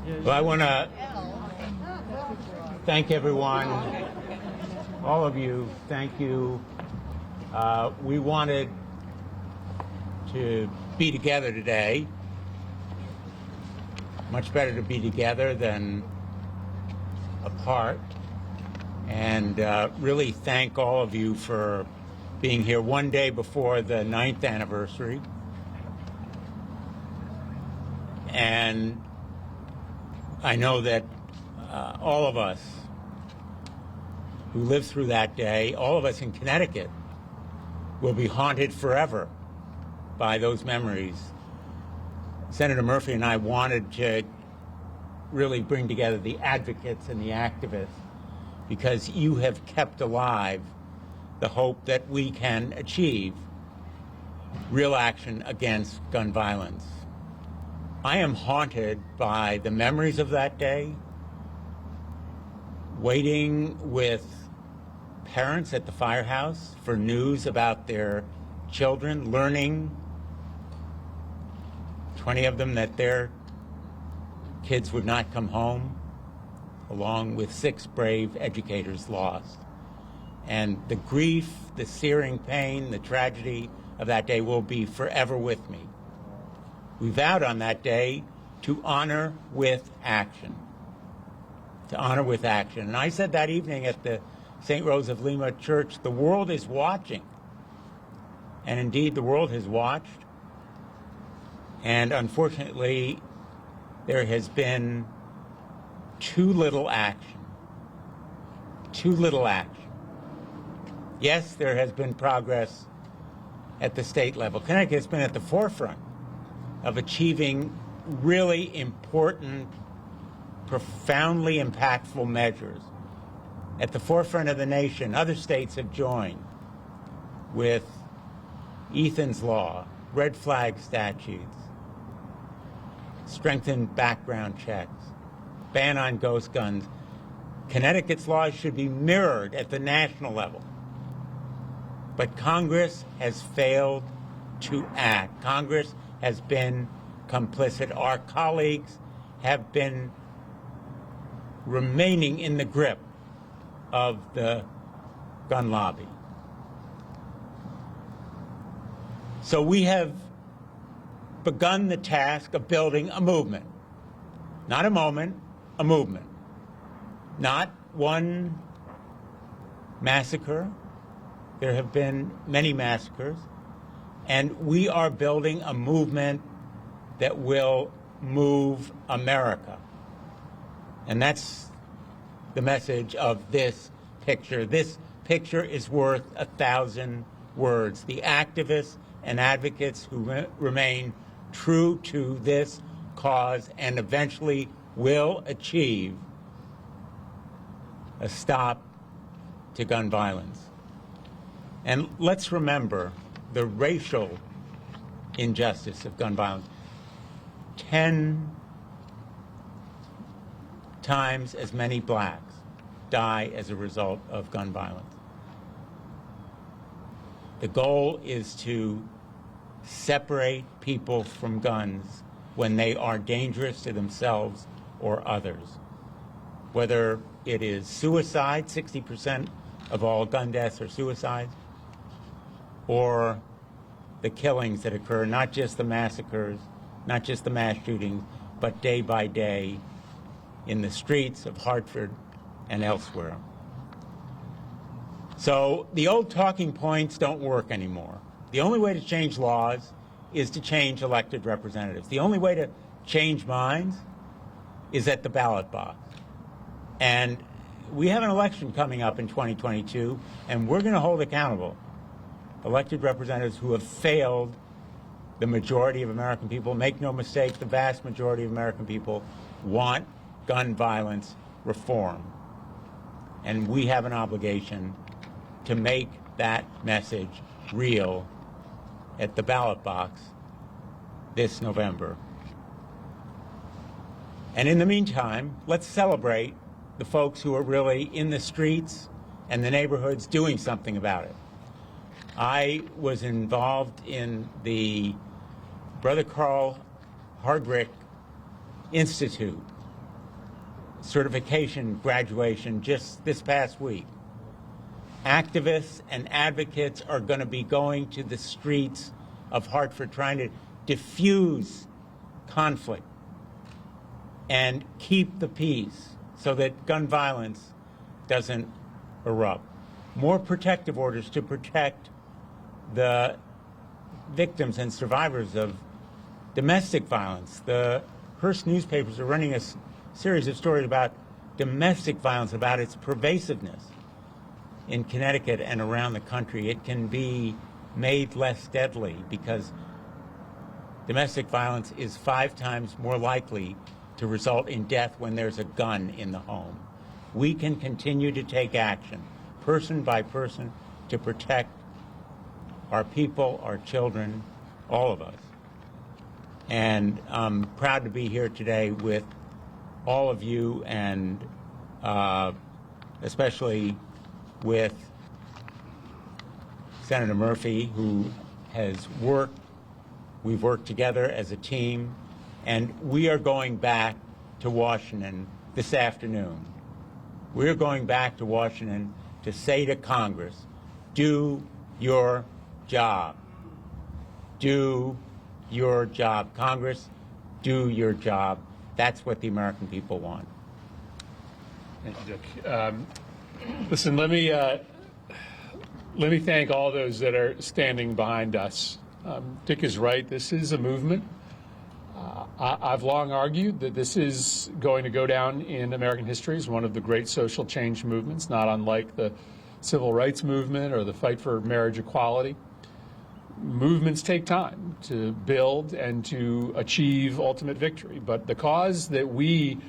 Well, I want to thank everyone, all of you. Thank you. We wanted to be together today. Much better to be together than apart. And really thank all of you for being here one day before the 9th anniversary. And I know that all of us who lived through that day, all of us in Connecticut, will be haunted forever by those memories. Senator Murphy and I wanted to really bring together the advocates and the activists because you have kept alive the hope that we can achieve real action against gun violence. I am haunted by the memories of that day, waiting with parents at the firehouse for news about their children, learning, 20 of them, that their kids would not come home, along with 6 brave educators lost. And the grief, the searing pain, the tragedy of that day will be forever with me. We vowed on that day to honor with action. To honor with action. And I said that evening at the St. Rose of Lima Church, the world is watching. And indeed, the world has watched. And unfortunately, there has been too little action. Too little action. Yes, there has been progress at the state level. Connecticut has been at the forefront of achieving really important, profoundly impactful measures. At the forefront of the nation, other states have joined with Ethan's Law, red flag statutes, strengthened background checks, ban on ghost guns. Connecticut's laws should be mirrored at the national level. But Congress has failed to act. Congress has been complicit. Our colleagues have been remaining in the grip of the gun lobby. So we have begun the task of building a movement. Not a moment, a movement. Not one massacre. There have been many massacres. And we are building a movement that will move America. And that's the message of this picture. This picture is worth 1,000 words. The activists and advocates who remain true to this cause and eventually will achieve a stop to gun violence. And let's remember the racial injustice of gun violence. 10 times as many blacks die as a result of gun violence. The goal is to separate people from guns when they are dangerous to themselves or others. Whether it is suicide, 60% of all gun deaths are suicides, or the killings that occur, not just the massacres, not just the mass shootings, but day by day in the streets of Hartford and elsewhere. So the old talking points don't work anymore. The only way to change laws is to change elected representatives. The only way to change minds is at the ballot box. And we have an election coming up in 2022, and we're going to hold accountable elected representatives who have failed the majority of American people. Make no mistake, the vast majority of American people want gun violence reform. And we have an obligation to make that message real at the ballot box this November. And in the meantime, let's celebrate the folks who are really in the streets and the neighborhoods doing something about it. I was involved in the Brother Carl Hardrick Institute certification graduation just this past week. Activists and advocates are going to be going to the streets of Hartford trying to diffuse conflict and keep the peace so that gun violence doesn't erupt. More protective orders to protect the victims and survivors of domestic violence. The Hearst newspapers are running a series of stories about domestic violence, about its pervasiveness in Connecticut and around the country. It can be made less deadly because domestic violence is 5 times more likely to result in death when there's a gun in the home. We can continue to take action, person by person, to protect our people, our children, all of us. And I'm proud to be here today with all of you, and especially with Senator Murphy, who has worked. We've worked together as a team, and we are going back to Washington this afternoon. We're going back to Washington to say to Congress, do your job. Do your job. Congress, do your job. That's what the American people want. Thank you, Dick. Listen, let me thank all those that are standing behind us. Dick is right. This is a movement. I've long argued that this is going to go down in American history as one of the great social change movements, not unlike the civil rights movement or the fight for marriage equality. Movements take time to build and to achieve ultimate victory, but the cause that we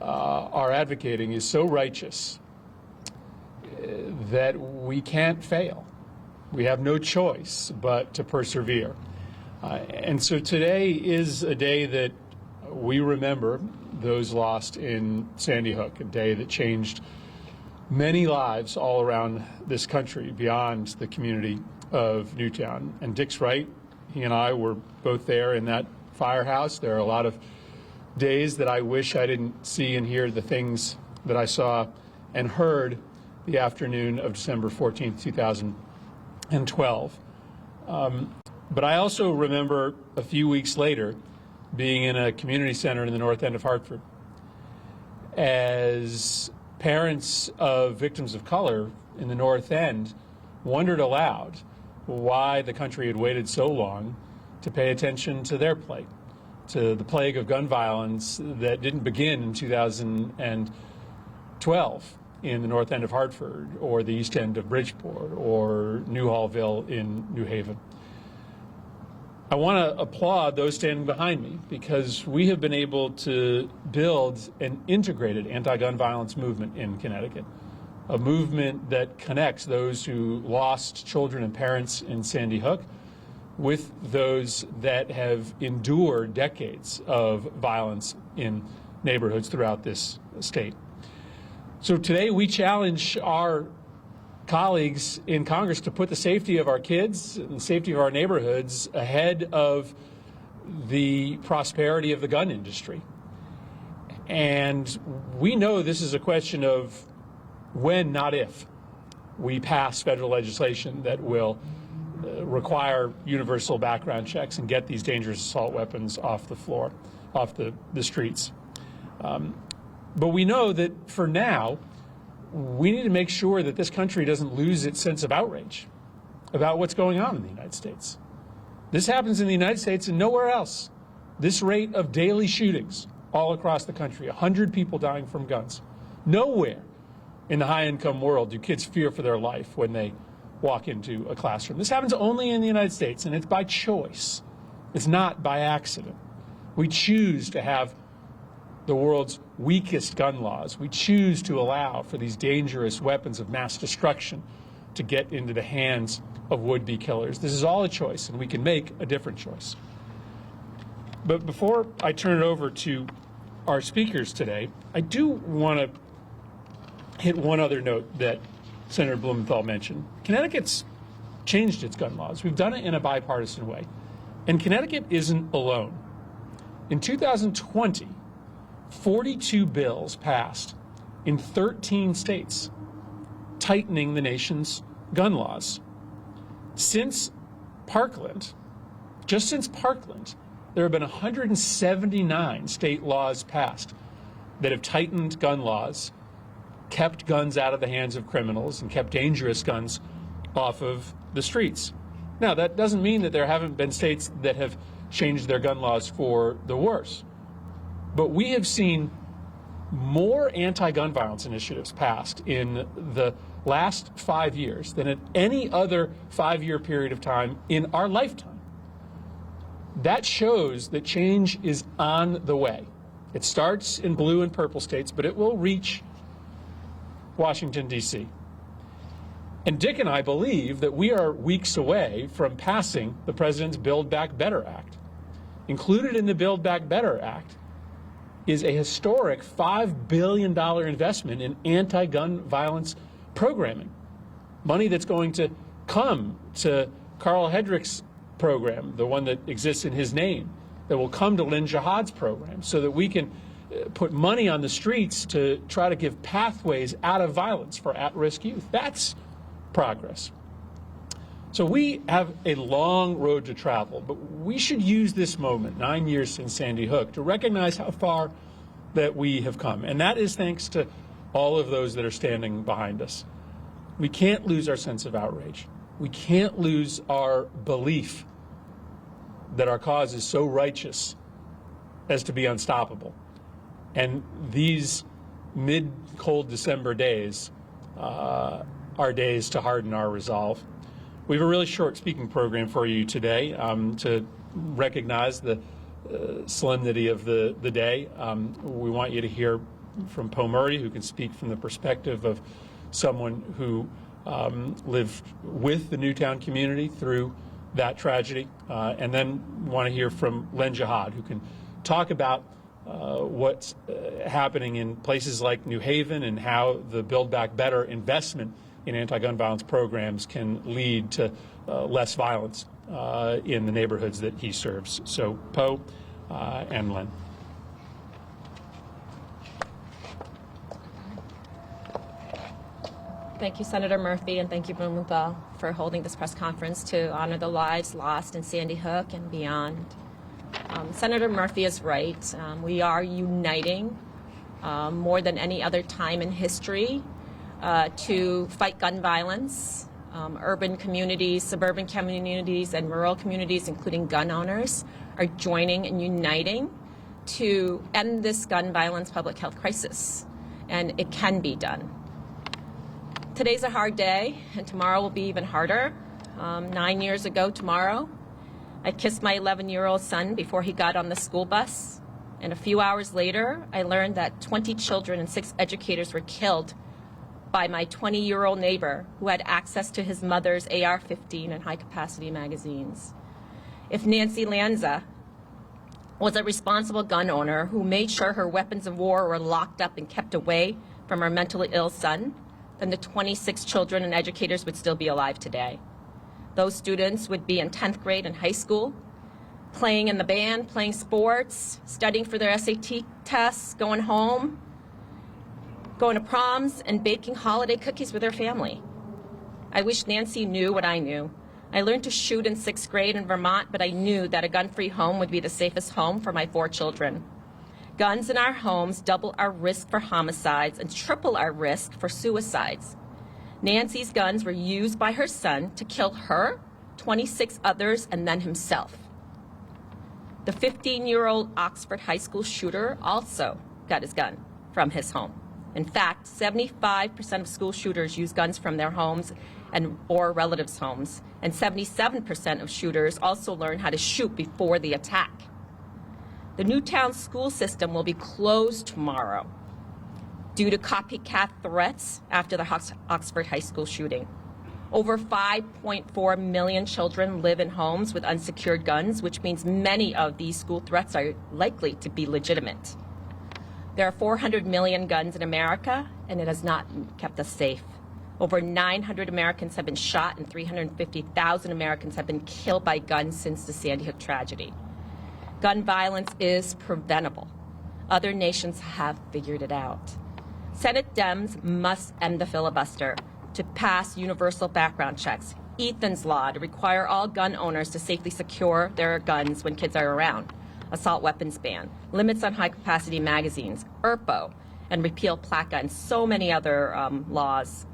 are advocating is so righteous that we can't fail. We have no choice but to persevere. And so today is a day that we remember those lost in Sandy Hook, a day that changed many lives all around this country beyond the community of Newtown. And Dick's right. He and I were both there in that firehouse. There are a lot of days that I wish I didn't see and hear the things that I saw and heard the afternoon of December 14th, 2012. But I also remember a few weeks later being in a community center in the north end of Hartford as parents of victims of color in the north end wondered aloud why the country had waited so long to pay attention to their plight, to the plague of gun violence that didn't begin in 2012 in the north end of Hartford or the east end of Bridgeport or Newhallville in New Haven. I want to applaud those standing behind me because we have been able to build an integrated anti-gun violence movement in Connecticut, a movement that connects those who lost children and parents in Sandy Hook with those that have endured decades of violence in neighborhoods throughout this state. So today we challenge our colleagues in Congress to put the safety of our kids and the safety of our neighborhoods ahead of the prosperity of the gun industry. And we know this is a question of when, not if, we pass federal legislation that will require universal background checks and get these dangerous assault weapons off the floor, off the streets. But we know that for now, we need to make sure that this country doesn't lose its sense of outrage about what's going on in the United States. This happens in the United States and nowhere else. This rate of daily shootings all across the country, 100 people dying from guns. Nowhere in the high-income world do kids fear for their life when they walk into a classroom. This happens only in the United States, and it's by choice. It's not by accident. We choose to have the world's weakest gun laws. We choose to allow for these dangerous weapons of mass destruction to get into the hands of would-be killers. This is all a choice, and we can make a different choice. But before I turn it over to our speakers today, I do want to hit one other note that Senator Blumenthal mentioned. Connecticut's changed its gun laws. We've done it in a bipartisan way. And Connecticut isn't alone. In 2020, 42 bills passed in 13 states tightening the nation's gun laws. Since Parkland, just since Parkland, there have been 179 state laws passed that have tightened gun laws, kept guns out of the hands of criminals, and kept dangerous guns off of the streets. Now, that doesn't mean that there haven't been states that have changed their gun laws for the worse. But we have seen more anti-gun violence initiatives passed in the last 5 years than at any other 5-year period of time in our lifetime. That shows that change is on the way. It starts in blue and purple states, but it will reach Washington, D.C. And Dick and I believe that we are weeks away from passing the President's Build Back Better Act. Included in the Build Back Better Act is a historic $5 billion investment in anti-gun violence programming, money that's going to come to Carl Hedrick's program, the one that exists in his name, that will come to Lynn Jihad's program, so that we can put money on the streets to try to give pathways out of violence for at-risk youth. That's progress. So we have a long road to travel, but we should use this moment, 9 years since Sandy Hook, to recognize how far that we have come. And that is thanks to all of those that are standing behind us. We can't lose our sense of outrage. We can't lose our belief that our cause is so righteous as to be unstoppable. And these mid-cold December days are days to harden our resolve. We have a really short speaking program for you today to recognize the solemnity of the day. We want you to hear from Poe Murray, who can speak from the perspective of someone who lived with the Newtown community through that tragedy, and then want to hear from Lynn Jihad, who can talk about what's happening in places like New Haven and how the Build Back Better investment in anti-gun violence programs can lead to less violence in the neighborhoods that he serves. So, Poe and Lynn. Thank you, Senator Murphy, and thank you, Blumenthal, for holding this press conference to honor the lives lost in Sandy Hook and beyond. Senator Murphy is right. We are uniting more than any other time in history to fight gun violence. Urban communities, suburban communities, and rural communities, including gun owners, are joining and uniting to end this gun violence public health crisis. And it can be done. Today's a hard day, and tomorrow will be even harder. 9 years ago tomorrow, I kissed my 11-year-old son before he got on the school bus. And a few hours later, I learned that 20 children and 6 educators were killed by my 20-year-old neighbor who had access to his mother's AR-15 and high-capacity magazines. If Nancy Lanza was a responsible gun owner who made sure her weapons of war were locked up and kept away from her mentally ill son, then the 26 children and educators would still be alive today. Those students would be in 10th grade and high school, playing in the band, playing sports, studying for their SAT tests, going home, going to proms, and baking holiday cookies with their family. I wish Nancy knew what I knew. I learned to shoot in 6th grade in Vermont, but I knew that a gun-free home would be the safest home for my 4 children. Guns in our homes double our risk for homicides and triple our risk for suicides. Nancy's guns were used by her son to kill her, 26 others, and then himself. The 15-year-old Oxford High School shooter also got his gun from his home. In fact, 75% of school shooters use guns from their homes or relatives' homes, and 77% of shooters also learn how to shoot before the attack. The Newtown school system will be closed tomorrow due to copycat threats after the Oxford High School shooting. Over 5.4 million children live in homes with unsecured guns, which means many of these school threats are likely to be legitimate. There are 400 million guns in America, and it has not kept us safe. Over 900 Americans have been shot, and 350,000 Americans have been killed by guns since the Sandy Hook tragedy. Gun violence is preventable. Other nations have figured it out. Senate Dems must end the filibuster to pass universal background checks, Ethan's Law to require all gun owners to safely secure their guns when kids are around, assault weapons ban, limits on high-capacity magazines, ERPO, and repeal PLACA, and so many other laws.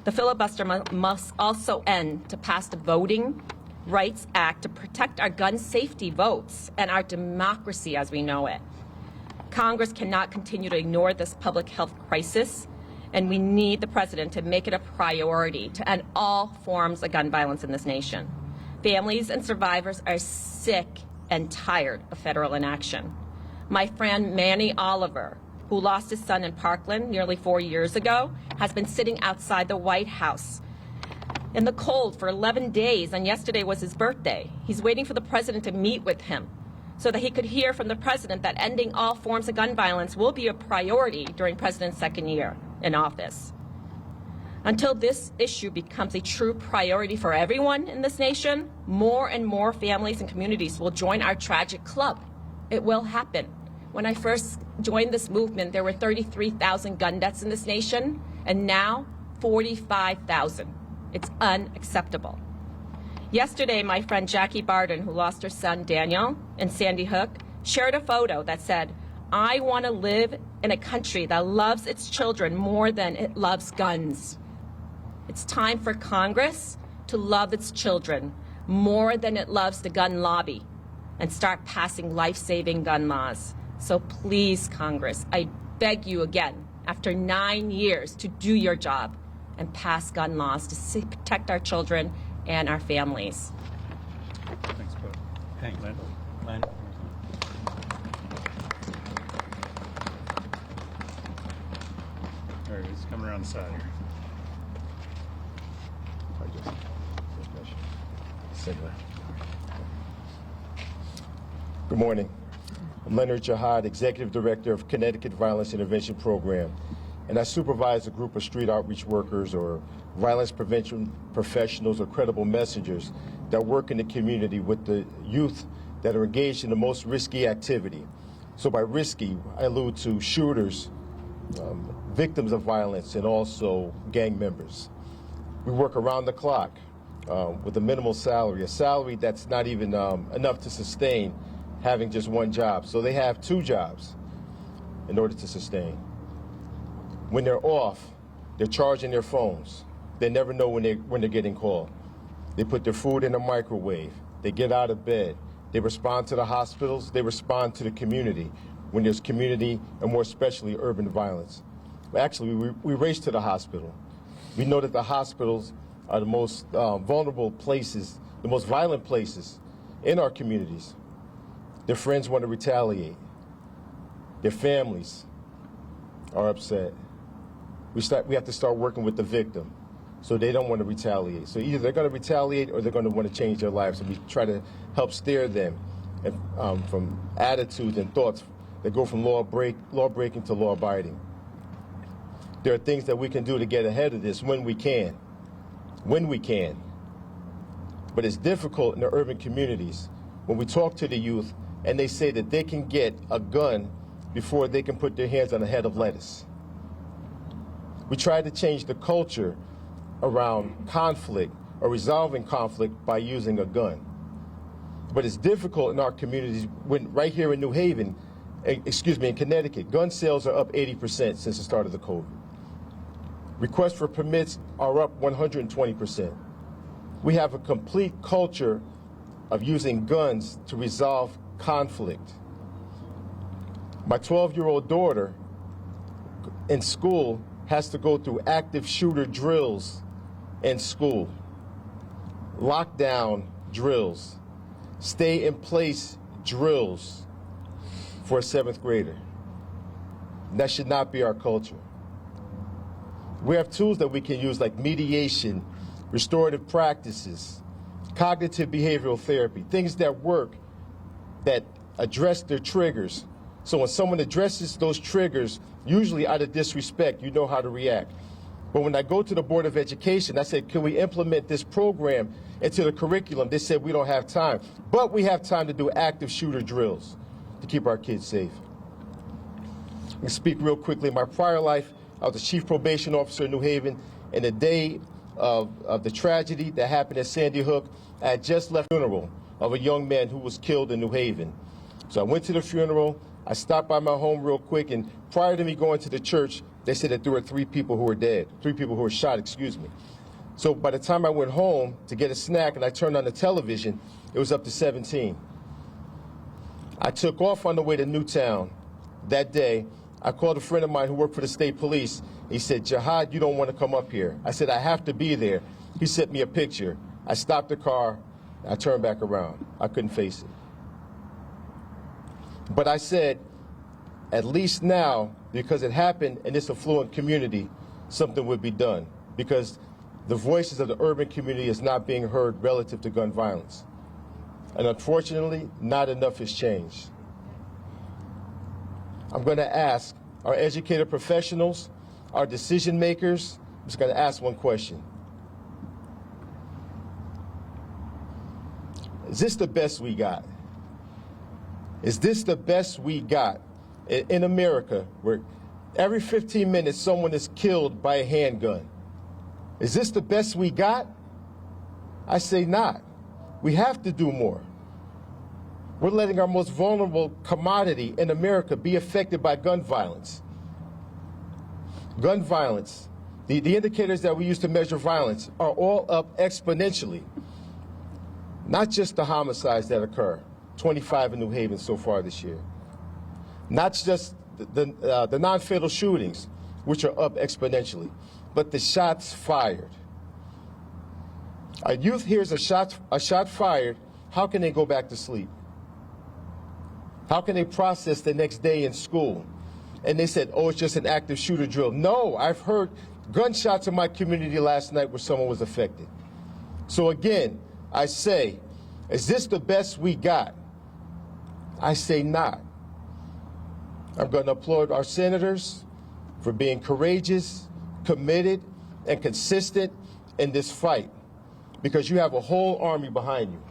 The filibuster must also end to pass the Voting Rights Act to protect our gun safety votes and our democracy as we know it. Congress cannot continue to ignore this public health crisis, and we need the president to make it a priority to end all forms of gun violence in this nation. Families and survivors are sick and tired of federal inaction. My friend Manny Oliver, who lost his son in Parkland nearly 4 years ago, has been sitting outside the White House in the cold for 11 days, and yesterday was his birthday. He's waiting for the president to meet with him so that he could hear from the president that ending all forms of gun violence will be a priority during President's second year in office. Until this issue becomes a true priority for everyone in this nation, more and more families and communities will join our tragic club. It will happen. When I first joined this movement, there were 33,000 gun deaths in this nation, and now 45,000. It's unacceptable. Yesterday, my friend Jackie Barden, who lost her son Daniel in Sandy Hook, shared a photo that said, "I want to live in a country that loves its children more than it loves guns." It's time for Congress to love its children more than it loves the gun lobby and start passing life-saving gun laws. So please, Congress, I beg you again, after 9 years, to do your job and pass gun laws to protect our children and our families. Thanks, Bud. Thanks. Len? Len? There he is, coming around the side here. Good morning. I'm Leonard Jihad, Executive Director of Connecticut Violence Intervention Program, and I supervise a group of street outreach workers or violence prevention professionals or credible messengers that work in the community with the youth that are engaged in the most risky activity. So by risky, I allude to shooters, victims of violence, and also gang members. We work around the clock with a minimal salary, a salary that's not even enough to sustain having just one job. So they have 2 jobs in order to sustain. When they're off, they're charging their phones. They never know when they're getting called. They put their food in a microwave. They get out of bed. They respond to the hospitals. They respond to the community when there's community and more especially urban violence. Actually, we race to the hospital. We know that the hospitals are the most vulnerable places, the most violent places in our communities. Their friends want to retaliate. Their families are upset. We have to start working with the victim, so they don't want to retaliate. So either they're going to retaliate or they're going to want to change their lives. And we try to help steer them from attitudes and thoughts that go from law breaking to law abiding. There are things that we can do to get ahead of this when we can. But it's difficult in the urban communities when we talk to the youth and they say that they can get a gun before they can put their hands on a head of lettuce. We try to change the culture around conflict or resolving conflict by using a gun. But it's difficult in our communities when right here in New Haven, in Connecticut, gun sales are up 80% since the start of the COVID. Requests for permits are up 120%. We have a complete culture of using guns to resolve conflict. My 12-year-old daughter in school has to go through active shooter drills in school, lockdown drills, stay in place drills for a 7th grader. That should not be our culture. We have tools that we can use like mediation, restorative practices, cognitive behavioral therapy, things that work, that address their triggers. So when someone addresses those triggers, usually out of disrespect, you know how to react. But when I go to the Board of Education, I said, can we implement this program into the curriculum? They said, we don't have time. But we have time to do active shooter drills to keep our kids safe. And speak real quickly. In my prior life, I was the chief probation officer in New Haven. And the day of the tragedy that happened at Sandy Hook, I had just left the funeral of a young man who was killed in New Haven. So I went to the funeral. I stopped by my home real quick, and prior to me going to the church, they said that there were 3 people who were dead, 3 people who were shot, excuse me. So by the time I went home to get a snack and I turned on the television, it was up to 17. I took off on the way to Newtown that day. I called a friend of mine who worked for the state police. He said, Jihad, you don't want to come up here. I said, I have to be there. He sent me a picture. I stopped the car. I turned back around. I couldn't face it. But I said, at least now, because it happened in this affluent community, something would be done. Because the voices of the urban community is not being heard relative to gun violence. And unfortunately, not enough has changed. I'm going to ask our educated professionals, our decision makers, I'm just going to ask one question. Is this the best we got? Is this the best we got in America, where every 15 minutes someone is killed by a handgun? Is this the best we got? I say not. We have to do more. We're letting our most vulnerable commodity in America be affected by gun violence. Gun violence, the indicators that we use to measure violence are all up exponentially. Not just the homicides that occur, 25 in New Haven so far this year. Not just the non-fatal shootings, which are up exponentially, but the shots fired. A youth hears a shot fired, how can they go back to sleep? How can they process the next day in school? And they said, oh, it's just an active shooter drill. No, I've heard gunshots in my community last night where someone was affected. So again, I say, is this the best we got? I say not. I'm going to applaud our senators for being courageous, committed, and consistent in this fight, because you have a whole army behind you.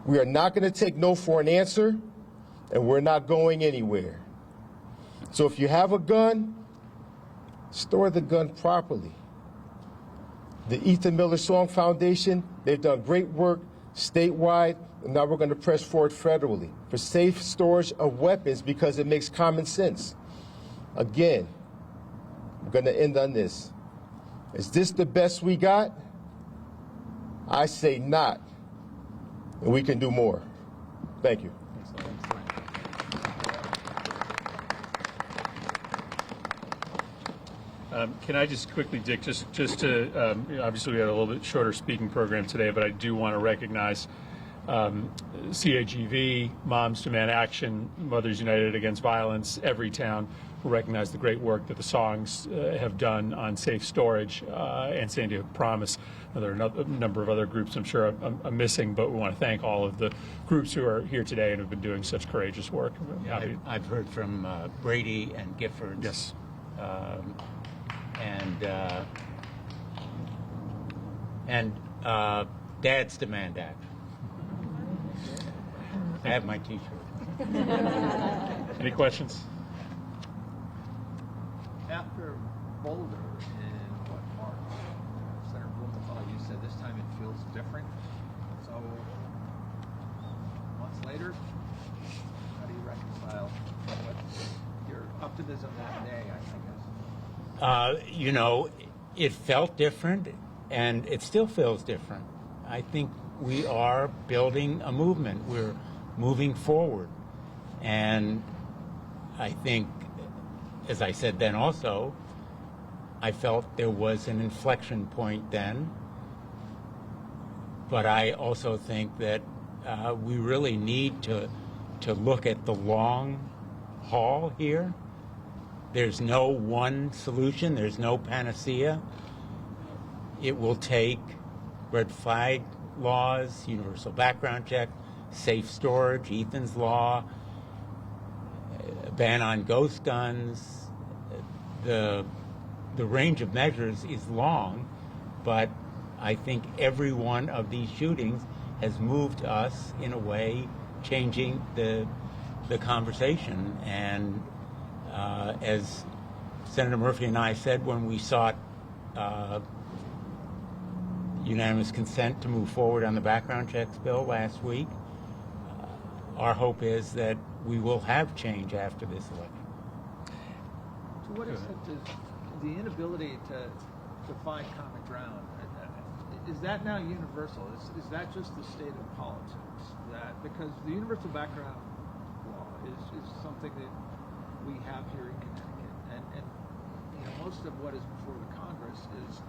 We are not going to take no for an answer, and we're not going anywhere. So if you have a gun, store the gun properly. The Ethan Miller Song Foundation, they've done great work statewide, and now we're going to press forward federally for safe storage of weapons because it makes common sense. Again, I'm going to end on this. Is this the best we got? I say not, and we can do more. Thank you. Can I just quickly, Dick, just to, obviously we had a little bit shorter speaking program today, but I do want to recognize CAGV, Moms Demand Action, Mothers United Against Violence, Everytown, who recognize the great work that the songs have done on safe storage, and Sandy Hook Promise. There are a number of other groups I'm sure I'm missing, but we want to thank all of the groups who are here today and have been doing such courageous work. Yeah, I've heard from Brady and Giffords. Yes. And Dad's Demand Act. I have my T-shirt. Any questions? After Boulder in March, Senator Blumenthal, you said this time it feels different. So months later, how do you reconcile your optimism that day, I guess? You know, it felt different, and it still feels different. I think we are building a movement. We're moving forward. And I think, as I said then also, I felt there was an inflection point then. But I also think that we really need to look at the long haul here. There's no one solution. There's no panacea. It will take red flag laws, universal background check, safe storage, Ethan's Law, ban on ghost guns. The range of measures is long, but I think every one of these shootings has moved us in a way, changing the conversation. And As Senator Murphy and I said when we sought unanimous consent to move forward on the background checks bill last week, our hope is that we will have change after this election. To what extent does the inability to find common ground, is that now universal? Is that just the state of politics? That because the universal background law is something that we have here in Connecticut, and you know, most of what is before the Congress is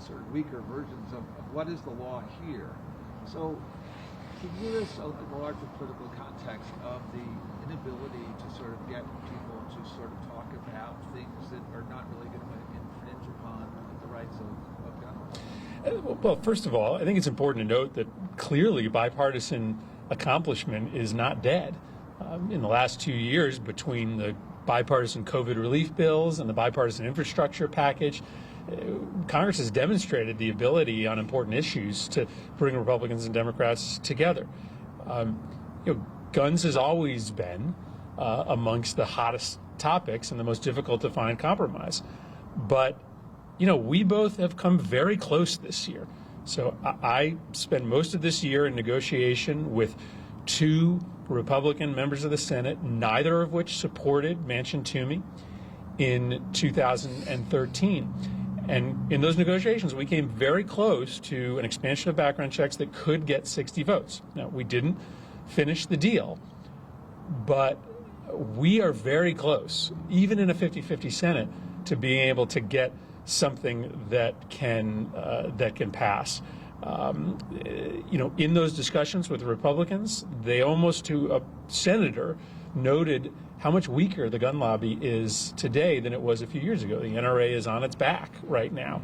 sort of weaker versions of what is the law here. So, can you give us a larger political context of the inability to sort of get people to sort of talk about things that are not really going to infringe upon the rights of gun owners? Well, first of all, I think it's important to note that clearly bipartisan accomplishment is not dead. In the last 2 years, between the bipartisan COVID relief bills and the bipartisan infrastructure package, Congress has demonstrated the ability on important issues to bring Republicans and Democrats together. Guns has always been amongst the hottest topics and the most difficult to find compromise. But, we both have come very close this year. So I spent most of this year in negotiation with 2 Republican members of the Senate, neither of which supported Manchin-Toomey in 2013. And in those negotiations, we came very close to an expansion of background checks that could get 60 votes. Now, we didn't finish the deal, but we are very close, even in a 50-50 Senate, to being able to get something that can pass. In those discussions with the Republicans, they almost to a senator noted how much weaker the gun lobby is today than it was a few years ago. The NRA is on its back right now.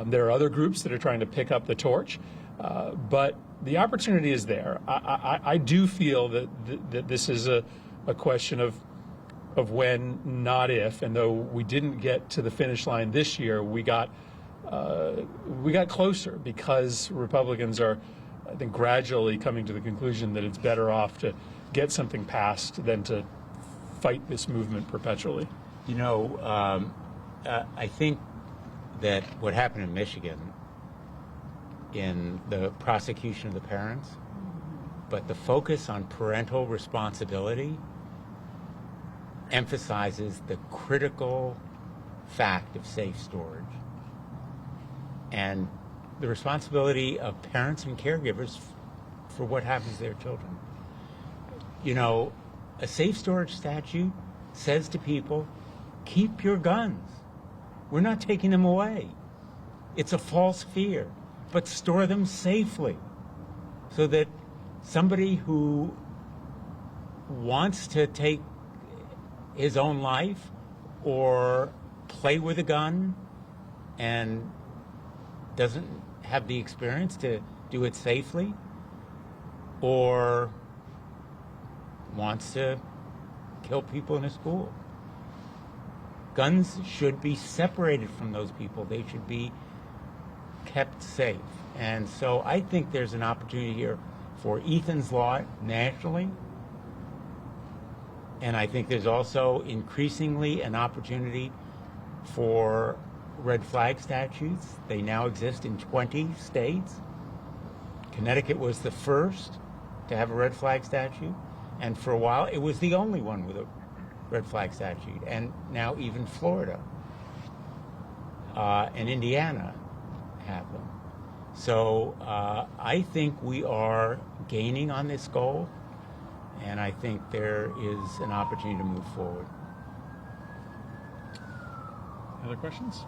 There are other groups that are trying to pick up the torch, but the opportunity is there. I do feel that this is a question of when, not if. And though we didn't get to the finish line this year, we got closer because Republicans are, I think, gradually coming to the conclusion that it's better off to get something passed than to fight this movement perpetually. I think that what happened in Michigan in the prosecution of the parents, but the focus on parental responsibility emphasizes the critical fact of safe storage and the responsibility of parents and caregivers for what happens to their children. A safe storage statute says to people, keep your guns. We're not taking them away. It's a false fear, but store them safely so that somebody who wants to take his own life or play with a gun and doesn't have the experience to do it safely, or wants to kill people in a school. Guns should be separated from those people. They should be kept safe. And so I think there's an opportunity here for Ethan's Law nationally. And I think there's also increasingly an opportunity for red flag statutes. They now exist in 20 states. Connecticut was the first to have a red flag statute. And for a while, it was the only one with a red flag statute. And now even Florida and Indiana have them. So I think we are gaining on this goal. And I think there is an opportunity to move forward. Other questions?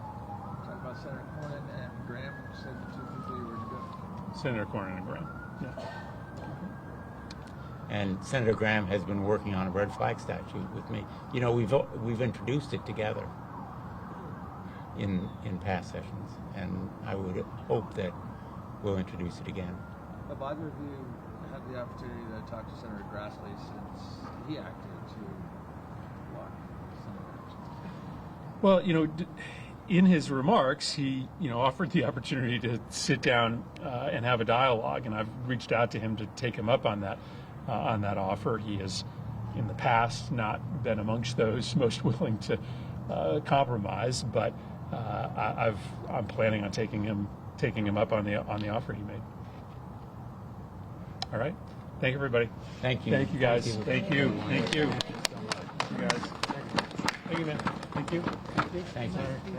Talk about Senator Cornyn and Graham. You said the 2 people you were to go. Senator Cornyn and Graham. Yeah. And Senator Graham has been working on a red flag statute with me. We've introduced it together in past sessions, and I would hope that we'll introduce it again. Have either of you had the opportunity to talk to Senator Grassley since he acted to block Senator action? Well, in his remarks, he offered the opportunity to sit down and have a dialogue, and I've reached out to him to take him up on that offer. He has in the past not been amongst those most willing to compromise, but I'm planning on taking him up on the offer he made. All right. Thank you, everybody. Thank you. Thank you, guys. Thank you. Thank you. Thank you. Thank you, guys. Thank you, man. Thank you. Thank you.